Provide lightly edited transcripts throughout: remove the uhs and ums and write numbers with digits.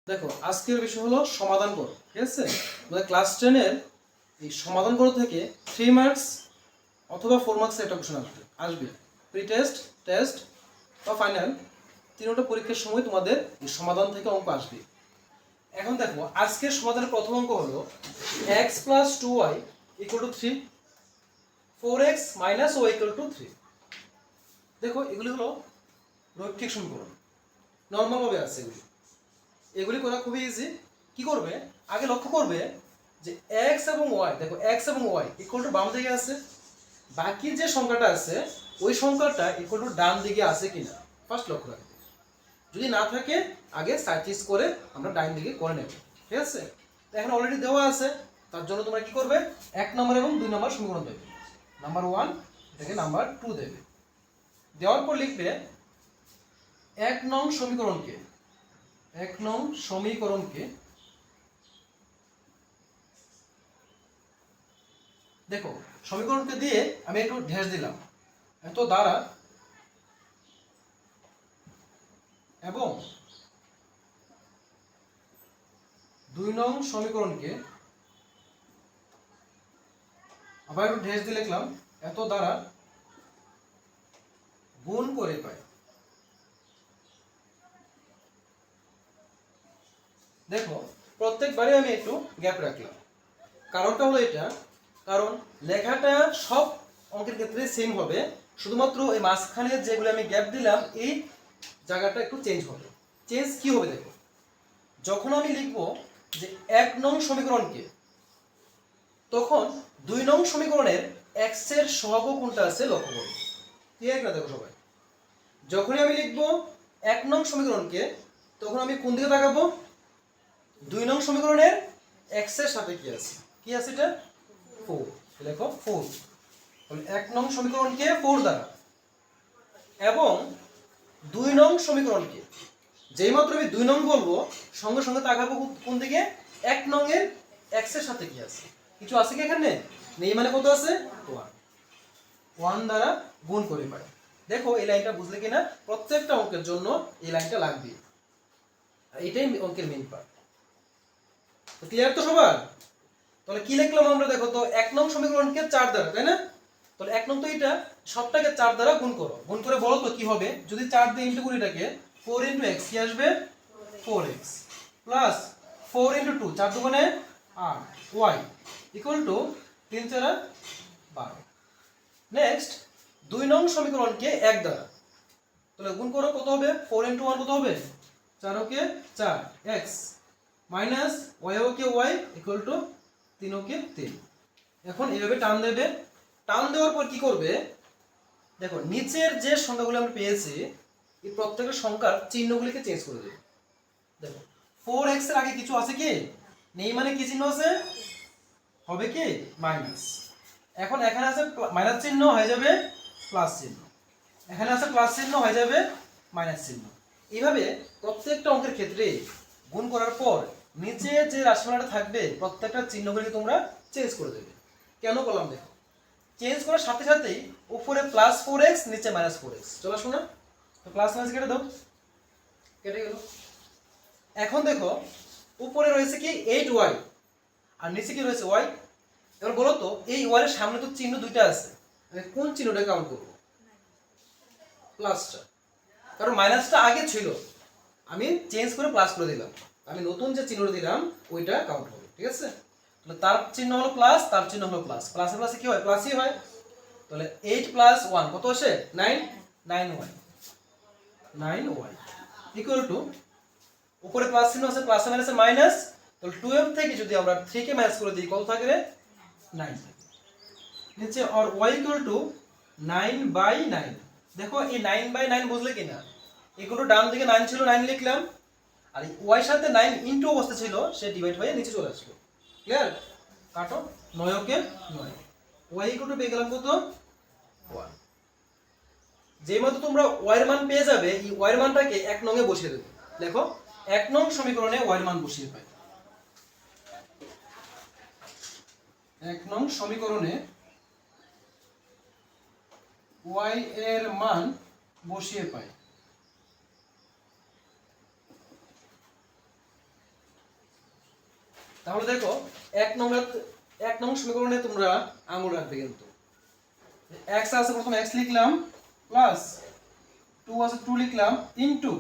দেখো আজকের বিষয় হলো সমাধান করো। ঠিক আছে, আমাদের ক্লাস 10-এর এই সমাধান করো থেকে 3 মার্কস অথবা 4 মার্কসের একটা কোশ্চেন আসবে প্রি টেস্ট, টেস্ট বা ফাইনাল, তিনটা পরীক্ষার সময় তোমাদের এই সমাধান থেকে অঙ্ক আসবে। এখন দেখো আজকের সমাধানের প্রথম অঙ্ক হলো x + 2y = 3, 4x - y = 3। দেখো এগুলি হলো রৈখিক সমীকরণ, নর্মাল ভাবে আছে এগুলি করা খুবই ইজি। কি করবে, আগে লক্ষ্য করবে যে x এবং y, দেখো x এবং y = বাম দিকে আছে, বাকি যে সংখ্যাটা আছে ওই সংখ্যাটা = ডান দিকে আছে কিনা ফার্স্ট লক্ষ্য রাখবে। যদি না থাকে আগে সার্চিস করে আমরা ডান দিকে করে নেব। ঠিক আছে, এখানে অলরেডি দেওয়া আছে, তার জন্য তোমরা কি করবে, 1 নম্বর এবং 2 নম্বর সমীকরণ দেবে। নাম্বার 1 থেকে নাম্বার 2 দেবে। দেওয়ার পর লিখবে 1 নং সমীকরণকে দেখো সমীকরণকে দিয়ে আমি একটু ড্যাশ দিলাম, এত দ্বারা এবং 2 নং সমীকরণকে আবার একটু ড্যাশ দিয়ে লিখলাম, এত দ্বারা গুণ করে পাই। দেখো প্রত্যেকবারে আমি একটু গ্যাপ রাখলাম, কারণটা হলো এটা, কারণ লেখাটা সব অঙ্কের ক্ষেত্রে সেম হবে, শুধুমাত্র এই মাঝখানে যেগুলো আমি গ্যাপ দিলাম এই জায়গাটা একটু চেঞ্জ হবে। চেঞ্জ কি হবে দেখো, যখন আমি লিখবো যে 1 নং সমীকরণকে, তখন 2 নং সমীকরণের x এর সহগ কোনটা আছে লক্ষ্য করো। ঠিক না, দেখো সবাই যখনই আমি লিখবো 1 নং সমীকরণকে, তখন আমি কোন দিকে তাকাবো, 2 নং সমীকরণের x এর সাথে কি আছে এটা 4, দেখো 4, তাহলে 1 নং সমীকরণকে 4 দ্বারা এবং 2 নং সমীকরণকে, যেই মাত্র আমি 2 নং বলবো সঙ্গে সঙ্গে তাকাবো কোন দিকে, 1 নং এর x এর সাথে কি আছে, কিছু আছে কি এখানে নেই, মানে কত আছে 1 দ্বারা গুণ করে পাই। দেখো এই লাইনটা বুঝলে কিনা, প্রত্যেকটা অঙ্কের জন্য এই লাইনটা লাগবে, এটাই অঙ্কের মেইন পার্ট। তো ক্লিয়ার তো সবার? তাহলে কি লিখলাম আমরা, দেখো তো 1 নং সমীকরণকে 4 দ্বারা, তাই না? তাহলে 1 নং তো এটা, সবটাকে 4 দ্বারা গুণ করো, গুণ করে বলো তো কি হবে, যদি 4 দিয়ে ইনটু করি এটাকে 4 × x কি আসবে 4x প্লাস 4 × 2 4 দুগুণে 8 y = 3 × 4 12। নেক্সট 2 নং সমীকরণকে 1 দ্বারা, তাহলে গুণ করো কত হবে, 4 × 1 কত হবে 4 ওকে 4 x মাইনাস y ওকে y = 3 ওকে 3। এখন এইভাবে টান দেবে, টান দেওয়ার পর কি করবে, দেখো নিচের যে সংখ্যাগুলো আমরা পেয়েছি এই প্রত্যেকটা সংখ্যার চিহ্নগুলিকে চেঞ্জ করে দেবে। দেখো 4x এর আগে কিছু আছে কি নেই, মানে কি চিহ্ন আছে, হবে কি মাইনাস। এখন এখানে আছে মাইনাস চিহ্ন, হয়ে যাবে প্লাস চিহ্ন, এখানে আছে প্লাস চিহ্ন, হয়ে যাবে মাইনাস চিহ্ন। এইভাবে প্রত্যেকটা অঙ্কের ক্ষেত্রে গুণ করার পর নিচে যে রাশিমালাটা থাকবে প্রত্যেকটা চিহ্নগুলি তোমরা চেঞ্জ করে দেবে। কেন করলাম দেখো, চেঞ্জ করার সাথে সাথেই উপরে প্লাস 4x নিচে মাইনাস 4x চলে আসো না, তো প্লাস মাইনাস কেটে দাও, কেটে গেল। এখন দেখো উপরে রয়েছে কি 8y আর নিচে কি রয়েছে y। এবার বলো তো এই y এর সামনে তো চিহ্ন দুইটা আছে, আমি কোন চিহ্নটা কাউন্ট করব, প্লাসটা, কারণ মাইনাসটা আগে ছিল, আমি চেঞ্জ করে প্লাস করে দিলাম, আমি নতুন যে চিহ্নটা দিলাম ওইটা কাউন্ট হবে। ঠিক আছে, তাহলে তার চিহ্ন হলো প্লাস, তার চিহ্ন হলো প্লাস, প্লাসে প্লাসে কি হয় প্লাসই হয়। তাহলে 8 + 1 কত আসে 9, 9y = উপরে প্লাস চিহ্ন আছে, প্লাসে মাইনাসে মাইনাস, তাহলে 12 থেকে যদি আমরা 3 কে মাইনাস করে দিই কত থাকে রে 9 থাকে। নিচে আর y = 9/9। দেখো এই 9/9 বুঝলে কিনা, এগুলো ডান দিকে 9 ছিল 9 লিখলাম, আর এই y সাথে 9 ইনটু অবস্থা ছিল, সে ডিভাইড হয়ে নিচে চলে আসলো। ক্লিয়ার, কাটো 9 ওকে 9, y = পেয়ে গেলাম কত 1। যেই মতো তোমরা y এর মান পেয়ে যাবে, এই y এর মানটাকে 1 নং এ বসিয়ে দেবে। দেখো 1 নং সমীকরণে y এর মান বসিয়ে পাই, 1 নং সমীকরণে y এর মান বসিয়ে পাই। তাহলে দেখো এক নং সমীকরণে তোমরা আঙুল রাখবে কিন্তু x আছে, প্রথমে x লিখলাম প্লাস 2 আছে 2 লিখলাম ইনটু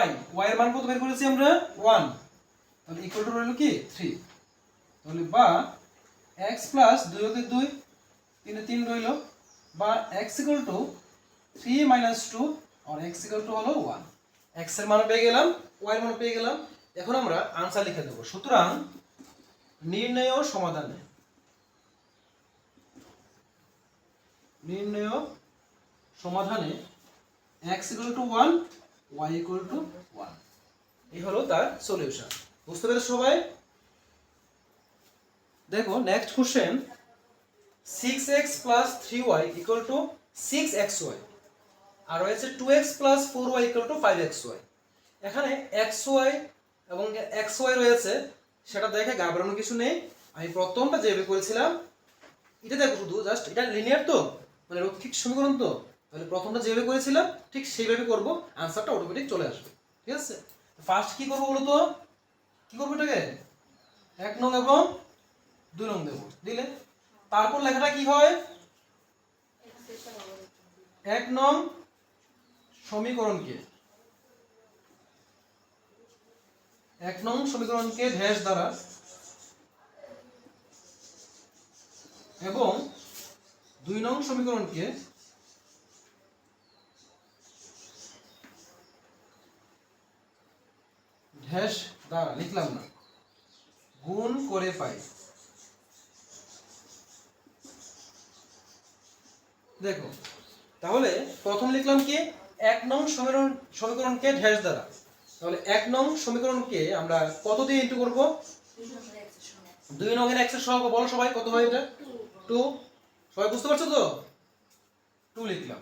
y এর মান কত বের করেছি আমরা 1, তাহলে ইকুয়াল টু রইল কি 3, তাহলে বা x প্লাস 2 কে 2 3 এ 3 রইল, বা x ইকুয়াল টু 3 মাইনাস 2 আর x ইকুয়াল টু হলো 1। x এর মান পেয়ে গেলাম, y এর মান পেয়ে গেলাম। এখন আমরা आंसर লিখে দেব। সুতরাং নির্ণয় সমাধানে x equal two 1 y equal to 1, এই হলো তার সলিউশন। বুঝতে পেরেছো সবাই? দেখো next question, 6x plus 3y equal to 6xy আর রয়েছে 2x plus 4y equal to 5xy। এখানে xy এবং xy রয়েছে, সেটা দেখে ঘাবড়ানোর কিছু নেই। আমি প্রথমটা যেভাবে করেছিলাম এটা দেখো, শুধু জাস্ট এটা লিনিয়ার তো, মানে রৈখিক সমীকরণ তো, তাহলে প্রথমটা যেভাবে করেছিলাম ঠিক সেইভাবে করব, আনসারটা অটোমেটিক চলে আসবে। ঠিক আছে, ফার্স্ট কি করব বলো তো, কি করব এটাকে 1 নং এবং 2 নং দেব, দিলে তারপর লেখাটা কি হয়, 1 নং সমীকরণকে 1 নং সমীকরণকে ড্যাশ দ্বারা এবং 2 নং সমীকরণকে ড্যাশ দ্বারা লিখলাম না, গুণ করে পাই। দেখো তাহলে প্রথম লিখলাম কি 1 নং সমীকরণকে ড্যাশ দ্বারা, তাহলে 1 নং সমীকরণকে আমরা কত দিয়ে ইনটু করব, 2 নং এর x এর সহগ বলো সবাই, কত হয় এটা 2, সবাই বুঝতে পারছো তো, 2 লিখলাম।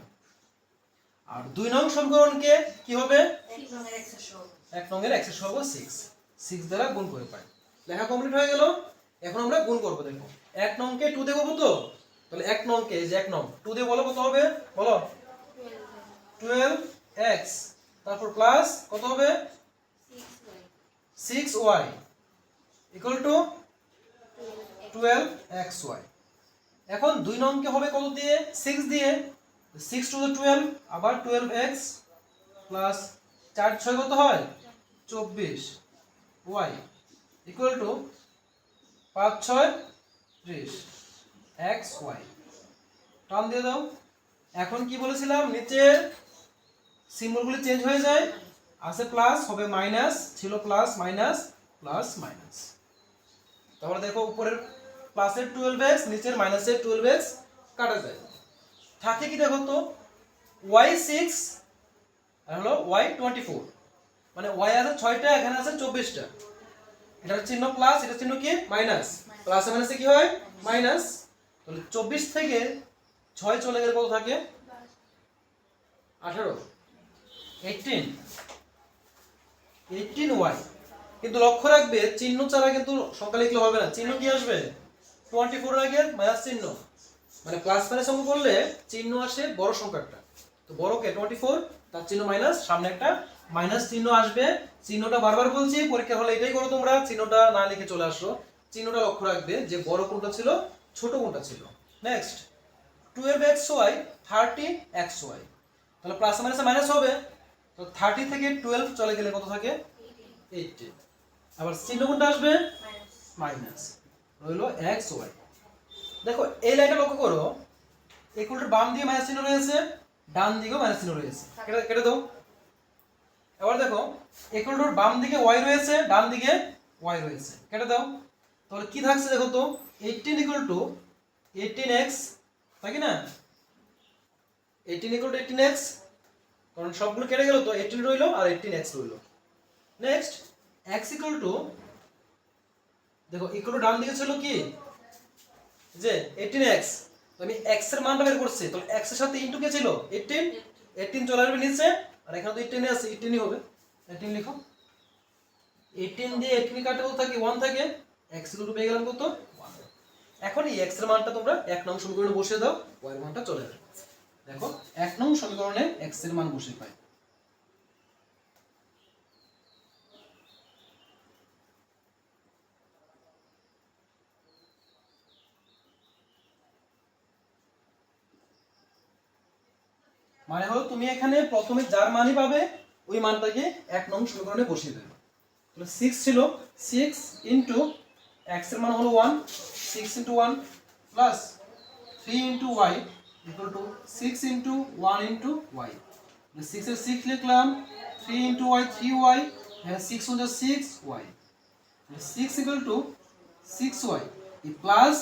আর 2 নং সমীকরণকে কি হবে, 1 নং এর x এর সহগ 6 দ্বারা গুণ করে পাই। লেখা কমপ্লিট হয়ে গেল। এখন আমরা গুণ করব। দেখো 1 নং কে 2 দিয়ে করব তো, তাহলে 1 নং কে যে 1 নং 2 দিয়ে বলো কত হবে, বলো 12x, তারপর প্লাস কত হবে 6y ইকুয়াল টু 12xy। এখন 2 নং কে হবে কত দিয়ে, 6 দিয়ে, 6 টু দ্য 12 আবার 12x প্লাস 4 6 কত হয় 24y ইকুয়াল টু 5 6 30 xy। টান দিয়ে দাও। এখন কি বলেছিলাম, নিচের সিম্বলগুলি চেঞ্জ হয়ে যায়, আছে প্লাস হবে মাইনাস, ছিল প্লাস মাইনাস প্লাস মাইনাস। তাহলে দেখো উপরের প্লাসের 12x নিচের মাইনাসের 12x কাটা যায়, থাকে কি দেখো তো y6 আর হলো y24, মানে y আছে 6টা, এখানে আছে 24টা, এটার চিহ্ন প্লাস, এটার চিহ্ন কি মাইনাস, প্লাস মাইনাসে কি হয় মাইনাস। তাহলে 24 থেকে 6 চলে গেলে কত থাকে 18, 18y। কিন্তু লক্ষ্য রাখবে চিহ্ন ছাড়া কিন্তু সংখ্যা লিখলে হবে না, চিহ্ন কি আসবে 24 এর আগে মাইনাস চিহ্ন, মানে প্লাস মাইনাস অঙ্ক করলে চিহ্ন আসে বড় সংখ্যাটা, তো বড়কে 24 তার চিহ্ন মাইনাস, সামনে একটা মাইনাস চিহ্ন আসবে। চিহ্নটা বারবার বলছি, পরীক্ষা হলে এটাই করো তোমরা, চিহ্নটা না লিখে চলে আসো, চিহ্নটা লক্ষ্য রাখবে যে বড় কোনটা ছিল ছোট কোনটা ছিল। নেক্সট 12xy 30xy, তাহলে প্লাস মাইনাসে মাইনাস হবে, তো 30 থেকে 12 চলে গেলে কত থাকে 18, আবার চিহ্ন কোনটা আসবে মাইনাস, রইলো xy। দেখো এই লাইনটা লক্ষ্য করো, ইকুয়ালটার বাম দিকে মাইনাস চিহ্ন রয়েছে, ডান দিকেও মাইনাস চিহ্ন রয়েছে, কেটে দাও। এবার দেখো ইকুয়ালটার বাম দিকে y রয়েছে, ডান দিকে y রয়েছে, কেটে দাও। তাহলে কি থাকছে দেখো তো, 18 ইকুয়াল টু 18x, তাই কি না, 18 ইকুয়াল টু 18x, কারণ সবগুলো কেটে গেল তো 18 রইলো আর 18x রইলো। নেক্সট x ইকুয়াল টু, দেখো ইকুয়াল টু ডান দিকে ছিল কি যে 18x, তো আমি x এর মানটা বের করছি, তো x এর সাথে ইনটু কে ছিল 18 চলে আসবে নিচে, আর এখানে তো 18 আছে, 18ই হবে, 18 লিখো। 18 দিয়ে 18 কাটে কত থাকে 1 থাকে, x ইকুয়াল টু পেয়ে গেলাম কত 1। এখন এই x এর মানটা তোমরা 1 নং সমীকরণে বসিয়ে দাও, y এর মানটা চলে আসবে। দেখো 1 নং সমীকরণে x এর মান বসিয়ে পাই। মানে হলো তুমি এখানে প্রথমে যার মানই পাবে ওই মানটাকে 1 নং সমীকরণে বসিয়ে দেবে। তাহলে 6 ছিল, 6 ইনটু x এর মান হলো 1, 6 into 1 plus 3 into y equal to 6 into 1 into y। 6 এর 6 লিখলাম, 3 ইনটু y 3y, হ্যাঁ 6 হচ্ছে 6y। 6 equal to 6y plus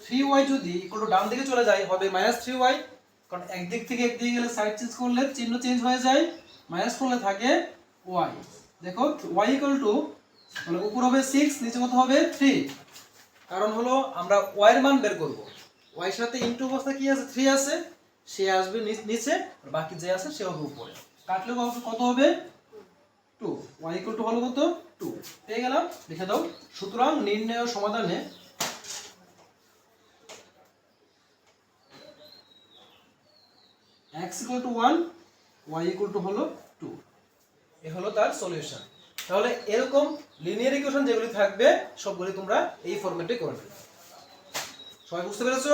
3y যদি ইকুয়াল টু ডান দিকে চলে যায় হবে মাইনাস 3y, কারণ একদিক থেকে একদিকে গেলে সাইড চেঞ্জ করলে চিহ্ন চেঞ্জ হয়ে যায়, মাইনাস করলে থাকে y। দেখো y ইকুয়াল টু মানে উপর হবে 6, নিচে কত হবে 3, কারণ হলো আমরা y এর মান বের করব। y এর সাথে ইনটু অবস্থা কি আছে 3 আছে, সে আসবে নিচে আর বাকি যে আছে সে হবে উপরে, কাটলে কত হবে 2, y ইকুয়াল টু হলো কত 2 পেয়ে গেলাম, লিখে দাও। সুতরাং নির্ণয় সমাধানে x equal two 1, y equal to হলো 2, এ হলো তার সলিউশন। তাহলে এরকম লিনিয়ার ইকুয়েশন যেগুলি থাকবে সবগুলি তোমরা এই ফরম্যাটে করে নেবে। সবাই বুঝতে পেরেছো?